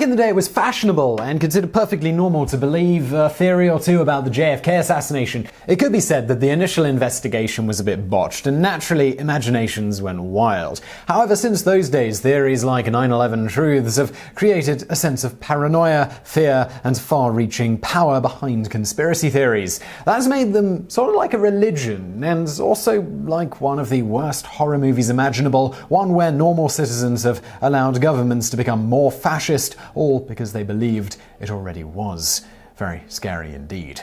Back in the day, it was fashionable and considered perfectly normal to believe a theory or two about the JFK assassination. It could be said that the initial investigation was a bit botched, and naturally, imaginations went wild. However, since those days, theories like 9/11 truths have created a sense of paranoia, fear, and far-reaching power behind conspiracy theories. That's made them sort of like a religion, and also like one of the worst horror movies imaginable, one where normal citizens have allowed governments to become more fascist, all because they believed it already was. Very scary indeed.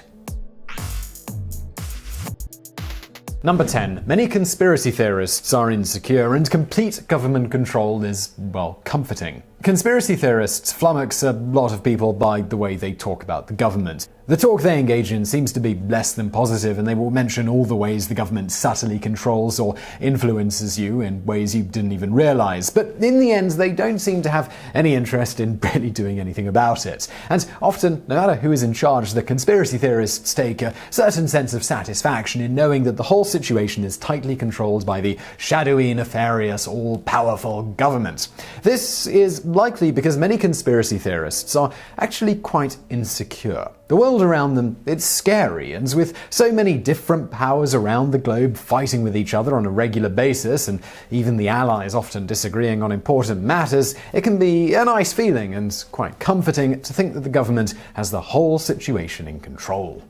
Number 10. Many conspiracy theorists are insecure, and complete government control is, well, comforting. Conspiracy theorists flummox a lot of people by the way they talk about the government. The talk they engage in seems to be less than positive, and they will mention all the ways the government subtly controls or influences you in ways you didn't even realize. But in the end, they don't seem to have any interest in really doing anything about it. And often, no matter who is in charge, the conspiracy theorists take a certain sense of satisfaction in knowing that the whole situation is tightly controlled by the shadowy, nefarious, all-powerful government. This is likely because many conspiracy theorists are actually quite insecure. The world around them, it's scary, and with so many different powers around the globe fighting with each other on a regular basis, and even the allies often disagreeing on important matters, it can be a nice feeling and quite comforting to think that the government has the whole situation in control.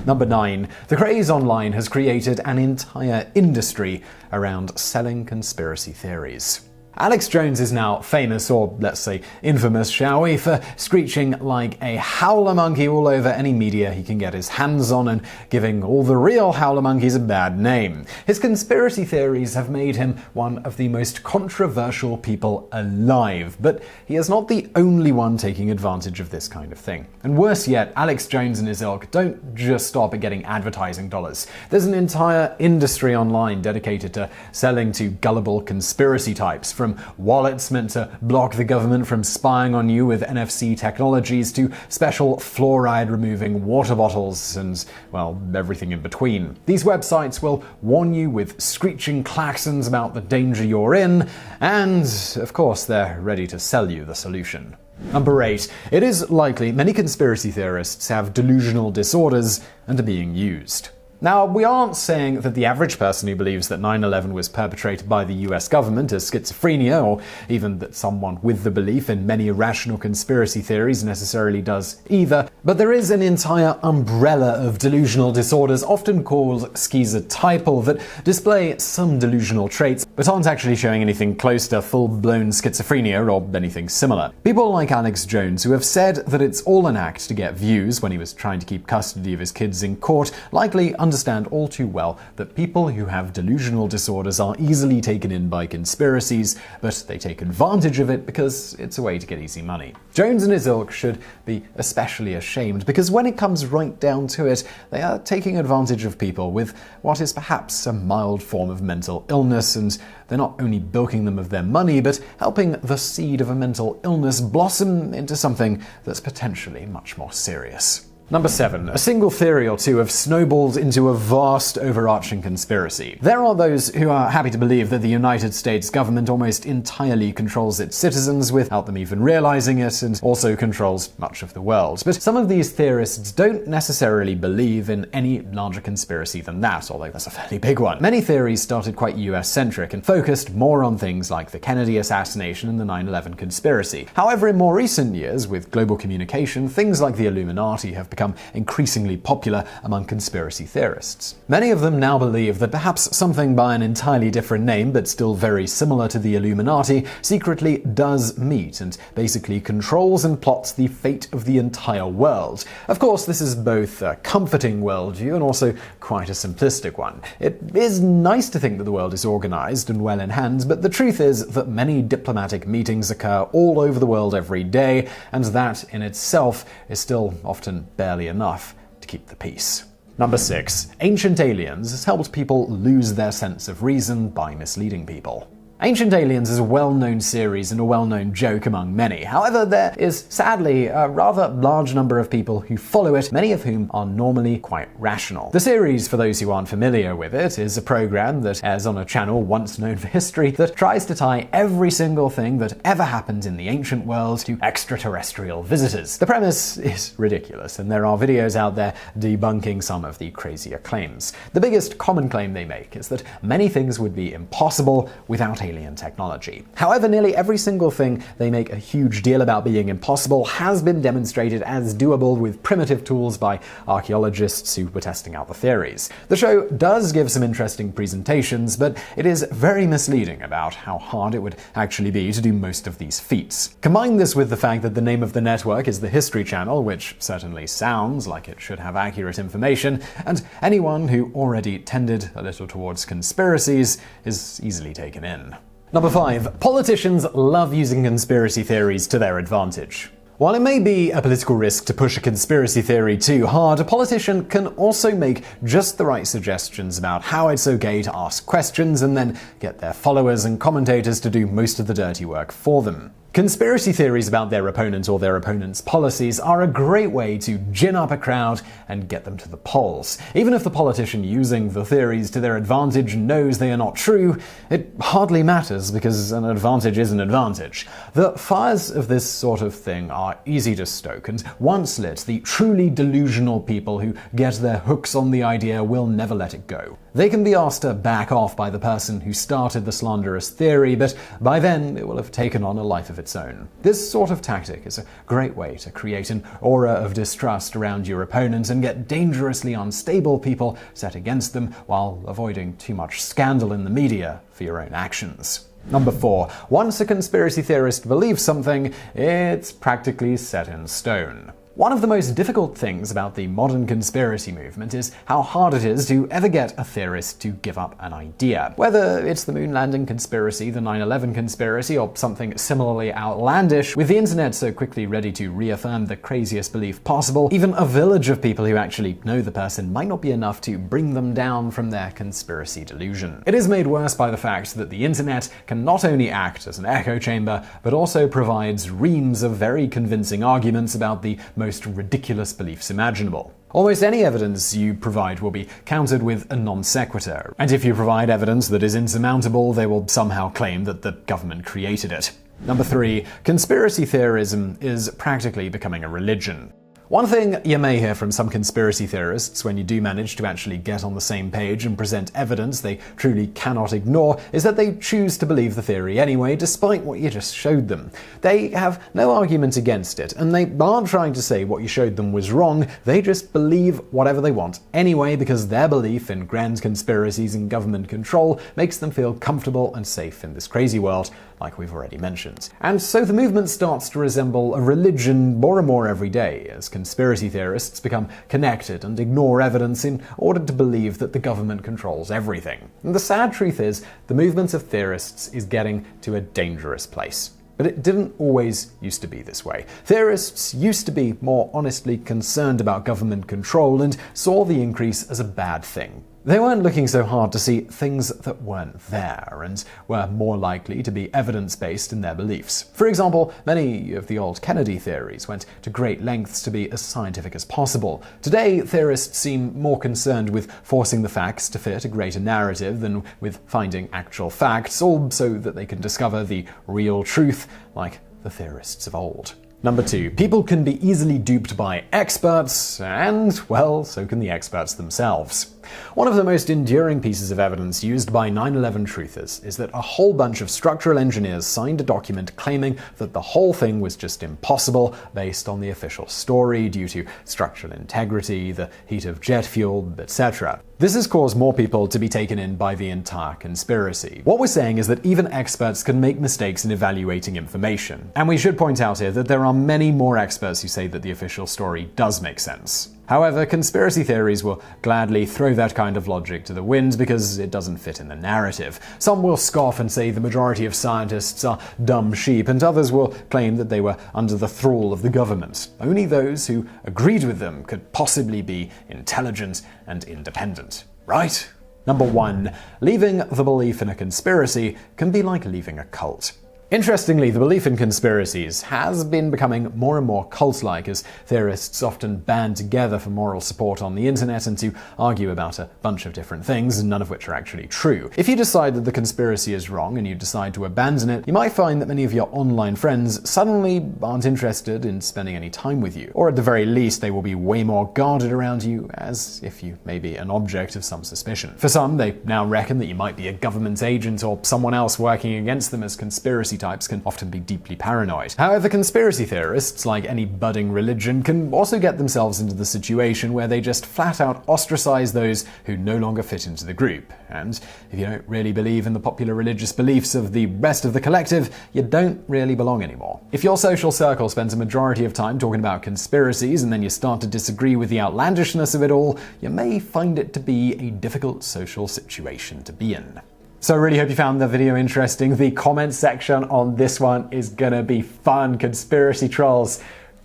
Number 9. The Craze online has created an entire industry around selling conspiracy theories. Alex Jones is now famous, or let's say infamous, shall we, for screeching like a howler monkey all over any media he can get his hands on and giving all the real howler monkeys a bad name. His conspiracy theories have made him one of the most controversial people alive, but he is not the only one taking advantage of this kind of thing. And worse yet, Alex Jones and his ilk don't just stop at getting advertising dollars. There's an entire industry online dedicated to selling to gullible conspiracy types, from wallets meant to block the government from spying on you with NFC technologies to special fluoride-removing water bottles and, well, everything in between. These websites will warn you with screeching klaxons about the danger you're in, and, of course, they're ready to sell you the solution. Number 8. It is likely many conspiracy theorists have delusional disorders and are being used. Now, we aren't saying that the average person who believes that 9/11 was perpetrated by the US government has schizophrenia, or even that someone with the belief in many irrational conspiracy theories necessarily does either, but there is an entire umbrella of delusional disorders, often called schizotypal, that display some delusional traits, but aren't actually showing anything close to full-blown schizophrenia or anything similar. People like Alex Jones, who have said that it's all an act to get views when he was trying to keep custody of his kids in court, likely understand all too well that people who have delusional disorders are easily taken in by conspiracies, but they take advantage of it because it's a way to get easy money. Jones and his ilk should be especially ashamed, because when it comes right down to it, they are taking advantage of people with what is perhaps a mild form of mental illness, and they're not only bilking them of their money, but helping the seed of a mental illness blossom into something that's potentially much more serious. Number 7. A single theory or two have snowballed into a vast overarching conspiracy. There are those who are happy to believe that the United States government almost entirely controls its citizens without them even realizing it, and also controls much of the world. But some of these theorists don't necessarily believe in any larger conspiracy than that, although that's a fairly big one. Many theories started quite US-centric and focused more on things like the Kennedy assassination and the 9/11 conspiracy. However, in more recent years, with global communication, things like the Illuminati have become increasingly popular among conspiracy theorists. Many of them now believe that perhaps something by an entirely different name, but still very similar to the Illuminati, secretly does meet and basically controls and plots the fate of the entire world. Of course, this is both a comforting worldview and also quite a simplistic one. It is nice to think that the world is organized and well in hand, but the truth is that many diplomatic meetings occur all over the world every day, and that in itself is still often barely enough to keep the peace. Number 6. Ancient aliens has helped people lose their sense of reason by misleading people. Ancient Aliens is a well-known series and a well-known joke among many. However, there is sadly a rather large number of people who follow it, many of whom are normally quite rational. The series, for those who aren't familiar with it, is a program that airs on a channel once known for history that tries to tie every single thing that ever happened in the ancient world to extraterrestrial visitors. The premise is ridiculous, and there are videos out there debunking some of the crazier claims. The biggest common claim they make is that many things would be impossible without alien technology. However, nearly every single thing they make a huge deal about being impossible has been demonstrated as doable with primitive tools by archaeologists who were testing out the theories. The show does give some interesting presentations, but it is very misleading about how hard it would actually be to do most of these feats. Combine this with the fact that the name of the network is the History Channel, which certainly sounds like it should have accurate information, and anyone who already tended a little towards conspiracies is easily taken in. Number 5. Politicians love using conspiracy theories to their advantage. While it may be a political risk to push a conspiracy theory too hard, a politician can also make just the right suggestions about how it's okay to ask questions and then get their followers and commentators to do most of the dirty work for them. Conspiracy theories about their opponent or their opponent's policies are a great way to gin up a crowd and get them to the polls. Even if the politician using the theories to their advantage knows they are not true, it hardly matters because an advantage is an advantage. The fires of this sort of thing are easy to stoke, and once lit, the truly delusional people who get their hooks on the idea will never let it go. They can be asked to back off by the person who started the slanderous theory, but by then it will have taken on a life of its own. This sort of tactic is a great way to create an aura of distrust around your opponent and get dangerously unstable people set against them while avoiding too much scandal in the media for your own actions. Number 4. Once a conspiracy theorist believes something, it's practically set in stone. One of the most difficult things about the modern conspiracy movement is how hard it is to ever get a theorist to give up an idea. Whether it's the moon landing conspiracy, the 9/11 conspiracy, or something similarly outlandish, with the internet so quickly ready to reaffirm the craziest belief possible, even a village of people who actually know the person might not be enough to bring them down from their conspiracy delusion. It is made worse by the fact that the internet can not only act as an echo chamber, but also provides reams of very convincing arguments about the most ridiculous beliefs imaginable. Almost any evidence you provide will be countered with a non sequitur, and if you provide evidence that is insurmountable, they will somehow claim that the government created it. Number 3. Conspiracy theorism is practically becoming a religion. One thing you may hear from some conspiracy theorists when you do manage to actually get on the same page and present evidence they truly cannot ignore is that they choose to believe the theory anyway, despite what you just showed them. They have no argument against it, and they aren't trying to say what you showed them was wrong, they just believe whatever they want anyway because their belief in grand conspiracies and government control makes them feel comfortable and safe in this crazy world, like we've already mentioned. And so the movement starts to resemble a religion more and more every day, as conspiracy theorists become connected and ignore evidence in order to believe that the government controls everything. And the sad truth is, the movement of theorists is getting to a dangerous place. But it didn't always used to be this way. Theorists used to be more honestly concerned about government control and saw the increase as a bad thing. They weren't looking so hard to see things that weren't there and were more likely to be evidence-based in their beliefs. For example, many of the old Kennedy theories went to great lengths to be as scientific as possible. Today, theorists seem more concerned with forcing the facts to fit a greater narrative than with finding actual facts, all so that they can discover the real truth, like the theorists of old. Number 2. People can be easily duped by experts, and, well, so can the experts themselves. One of the most enduring pieces of evidence used by 9/11 truthers is that a whole bunch of structural engineers signed a document claiming that the whole thing was just impossible based on the official story due to structural integrity, the heat of jet fuel, etc. This has caused more people to be taken in by the entire conspiracy. What we're saying is that even experts can make mistakes in evaluating information. And we should point out here that there are many more experts who say that the official story does make sense. However, conspiracy theories will gladly throw that kind of logic to the wind because it doesn't fit in the narrative. Some will scoff and say the majority of scientists are dumb sheep, and others will claim that they were under the thrall of the government. Only those who agreed with them could possibly be intelligent and independent. Right? Number 1. Leaving the belief in a conspiracy can be like leaving a cult. Interestingly, the belief in conspiracies has been becoming more and more cult-like as theorists often band together for moral support on the internet and to argue about a bunch of different things, none of which are actually true. If you decide that the conspiracy is wrong and you decide to abandon it, you might find that many of your online friends suddenly aren't interested in spending any time with you. Or at the very least, they will be way more guarded around you, as if you may be an object of some suspicion. For some, they now reckon that you might be a government agent or someone else working against them, as conspiracy types can often be deeply paranoid. However, conspiracy theorists, like any budding religion, can also get themselves into the situation where they just flat out ostracize those who no longer fit into the group. And if you don't really believe in the popular religious beliefs of the rest of the collective, you don't really belong anymore. If your social circle spends a majority of time talking about conspiracies and then you start to disagree with the outlandishness of it all, you may find it to be a difficult social situation to be in. So I really hope you found the video interesting. The comment section on this one is gonna be fun. Conspiracy trolls,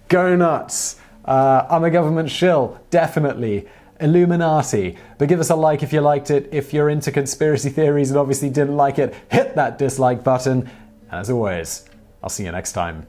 go nuts. I'm a government shill, definitely. Illuminati. But give us a like if you liked it. If you're into conspiracy theories and obviously didn't like it, hit that dislike button. And as always, I'll see you next time.